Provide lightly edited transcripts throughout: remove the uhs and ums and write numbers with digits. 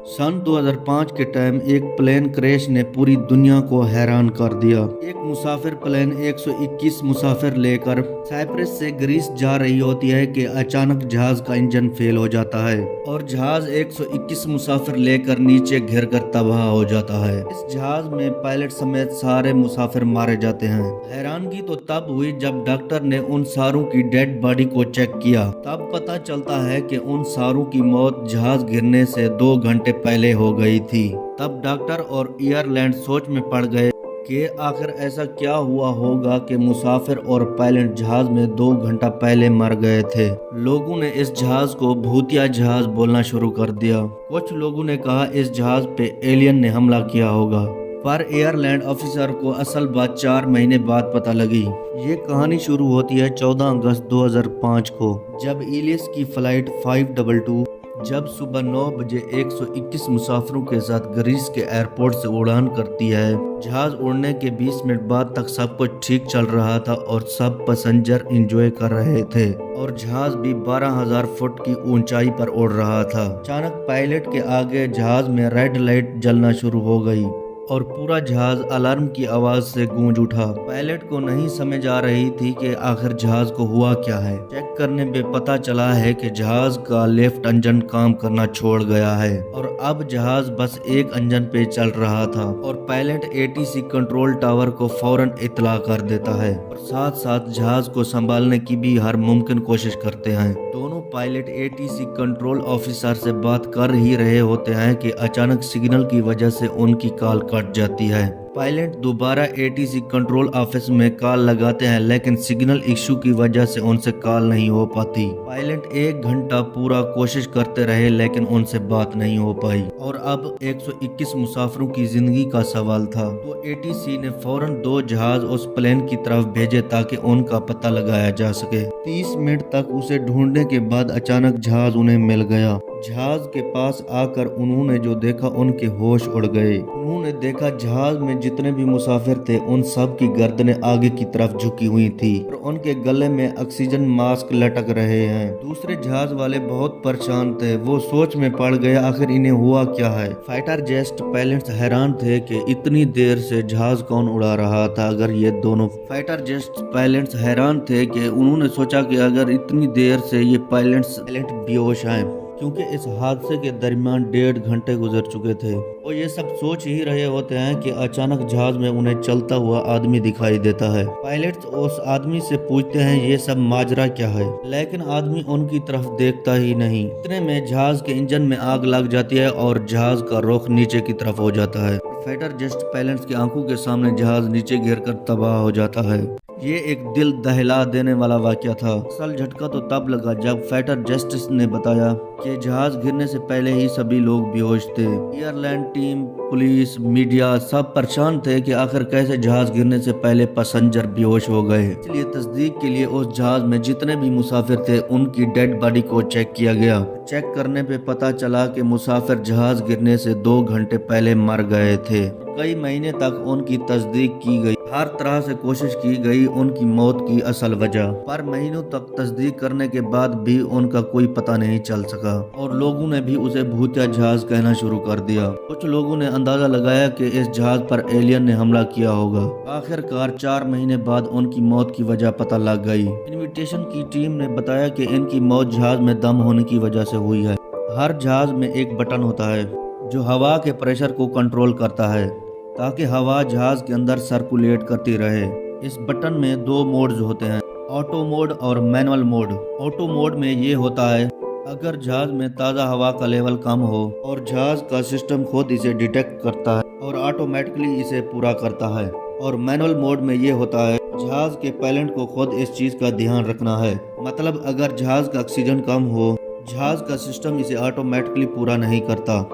सन 2005 के टाइम एक plane crash ने पूरी दुनिया को हैरान कर दिया। एक मुसाफिर प्लेन 121 मुसाफिर लेकर साइप्रस से ग्रीस जा रही होती है कि अचानक जहाज का इंजन फेल हो जाता है और जहाज 121 मुसाफिर लेकर नीचे गिर कर तबाह हो जाता है। इस जहाज में पायलट समेत सारे मुसाफिर मारे जाते हैं। हैरानगी तो तब हुई जब डॉक्टर ने उन सारों की डेड बॉडी को चेक किया। तब पता चलता है कि उन सारों की मौत जहाज गिरने से 2 घंटे पहले हो गई थी। तब डॉक्टर और एयरलैंड सोच में पड़ गए कि आखिर ऐसा क्या हुआ होगा कि मुसाफिर और पायलट जहाज में 2 घंटा पहले मर गए थे। लोगों ने इस जहाज को भूतिया जहाज बोलना शुरू कर दिया। कुछ लोगों ने कहा इस जहाज पे एलियन ने हमला किया होगा, पर एयरलैंड ऑफिसर को असल बात 4 महीने बाद पता लगी। ये कहानी शुरू होती है 14 अगस्त 2005 को, जब इलियस की फ्लाइट 522 जब सुबह 9 बजे 121 मुसाफिरों के साथ ग्रीस के एयरपोर्ट से उड़ान करती है। जहाज उड़ने के 20 मिनट बाद तक सब कुछ ठीक चल रहा था और सब पैसेंजर एंजॉय कर रहे थे और जहाज भी 12,000 फुट की ऊंचाई पर उड़ रहा था। अचानक पायलट के आगे जहाज में रेड लाइट जलना शुरू हो गई और पूरा जहाज अलार्म की आवाज से गूंज उठा। पायलट को नहीं समझ आ रही थी कि आखिर जहाज को हुआ क्या है। चेक करने पे पता चला है कि जहाज का लेफ्ट इंजन काम करना छोड़ गया है और अब जहाज बस एक इंजन पे चल रहा था और पायलट एटीसी कंट्रोल टावर को फौरन इत्तला कर देता है और साथ साथ जहाज को संभालने की भी हर मुमकिन कोशिश करते हैं। दोनों पायलट एटीसी कंट्रोल ऑफिसर से बात कर ही रहे होते हैं कि अचानक सिग्नल की वजह से उनकी कॉल कट जाती है। पायलट दोबारा एटीसी कंट्रोल ऑफिस में कॉल लगाते हैं, लेकिन सिग्नल इशू की वजह से उनसे कॉल नहीं हो पाती। पायलट 1 घंटा पूरा कोशिश करते रहे लेकिन उनसे बात नहीं हो पाई और अब 121 मुसाफिरों की जिंदगी का सवाल था। तो एटीसी ने फौरन 2 जहाज उस प्लेन की तरफ भेजे ताकि उनका पता लगाया जा सके। 30 मिनट तक उसे ढूंढने के बाद अचानक जहाज उन्हें मिल गया। जहाज के पास आकर उन्होंने जो देखा उनके होश उड़ गए। उन्होंने देखा जहाज में जितने भी मुसाफिर थे उन सब की गर्दनें आगे की तरफ झुकी हुई थी और उनके गले में ऑक्सीजन मास्क लटक रहे हैं। दूसरे जहाज वाले बहुत परेशान थे। वो सोच में पड़ गए आखिर इन्हें हुआ क्या है। फाइटर जेट पायलट्स हैरान थे कि इतनी देर से जहाज कौन उड़ा रहा था। अगर ये दोनों फाइटर जेट पायलट्स हैरान थे कि उन्होंने सोचा कि अगर इतनी देर से ये पायलट बेहोश हैं, क्योंकि इस हादसे के दरमियान 1.5 घंटे गुजर चुके थे। और ये सब सोच ही रहे होते हैं कि अचानक जहाज में उन्हें चलता हुआ आदमी दिखाई देता है। पायलट उस आदमी से पूछते हैं ये सब माजरा क्या है, लेकिन आदमी उनकी तरफ देखता ही नहीं। इतने में जहाज के इंजन में आग लग जाती है और जहाज का रुख नीचे की तरफ हो जाता है। फाइटर जेट पायलट्स की आंखों के सामने जहाज नीचे गिरकर तबाह हो जाता है। ये एक दिल दहला देने वाला वाकया था। असल झटका तो तब लगा जब फाइटर जेट्स ने बताया कि जहाज गिरने से पहले ही सभी लोग बेहोश थे। एयरलाइन टीम, पुलिस, मीडिया सब परेशान थे कि आखिर कैसे जहाज गिरने से पहले पैसेंजर बेहोश हो गए। इसलिए तस्दीक के लिए उस जहाज में जितने भी मुसाफिर थे उनकी डेड बॉडी को चेक किया गया। चेक करने पे पता चला कि मुसाफिर जहाज गिरने से 2 घंटे पहले मर गए थे। कई महीने तक उनकी तस्दीक की गई। हर तरह से कोशिश की गई उनकी मौत की असल वजह, पर महीनों तक तस्दीक करने के बाद भी उनका कोई पता नहीं चल सका और लोगों ने भी उसे भूतिया जहाज कहना शुरू कर दिया। कुछ लोगों ने अंदाजा लगाया कि इस जहाज पर एलियन ने हमला किया होगा। आखिरकार 4 महीने बाद उनकी मौत की वजह पता लग गई। इन्वेस्टिगेशन की टीम ने बताया कि इनकी मौत जहाज में दम होने की वजह से हुई है। हर जहाज में एक बटन होता है जो हवा के प्रेशर को कंट्रोल करता है ताकि हवा जहाज के अंदर सर्कुलेट करती रहे। इस बटन में 2 मोड्स होते हैं, ऑटो मोड और मैनुअल मोड। ऑटो मोड में ये होता है अगर जहाज में ताज़ा हवा का लेवल कम हो और जहाज का सिस्टम खुद इसे डिटेक्ट करता है और ऑटोमेटिकली इसे पूरा करता है। और मैनुअल मोड में ये होता है जहाज के पायलट को खुद इस चीज़ का ध्यान रखना है। मतलब अगर जहाज का ऑक्सीजन कम हो, जहाज का सिस्टम इसे ऑटोमेटिकली पूरा नहीं करता।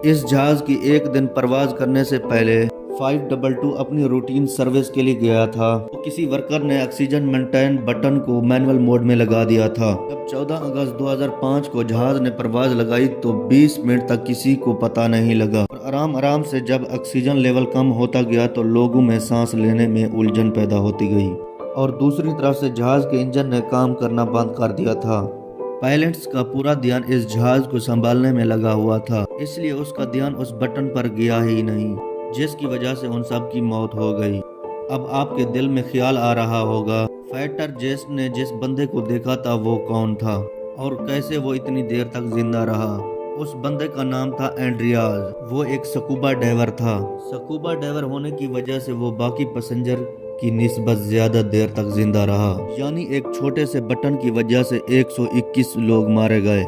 इस जहाज की एक दिन परवाज करने से पहले 522 अपनी रूटीन सर्विस के लिए गया था तो किसी वर्कर ने ऑक्सीजन मेंटेन बटन को मैनुअल मोड में लगा दिया था। जब 14 अगस्त 2005 को जहाज ने परवाज लगाई तो 20 मिनट तक किसी को पता नहीं लगा और आराम आराम से जब ऑक्सीजन लेवल कम होता गया तो लोगों में सांस लेने में उलझन पैदा होती गई और दूसरी तरफ से जहाज के इंजन ने काम करना बंद कर दिया था। पायलट्स का पूरा ध्यान इस जहाज को संभालने में लगा हुआ था, इसलिए उसका ध्यान उस बटन पर गया ही नहीं, जिसकी वजह से उन सब की मौत हो गई। अब आपके दिल में ख्याल आ रहा होगा, फाइटर जेट ने जिस बंदे को देखा था वो कौन था और कैसे वो इतनी देर तक जिंदा रहा। उस बंदे का नाम था एंड्रियाज। वो एक स्कूबा डाइवर था। स्कूबा डाइवर होने की वजह से वो बाकी पैसेंजर की निस्बत ज्यादा देर तक जिंदा रहा, यानी एक छोटे से बटन की वजह से 121 लोग मारे गए।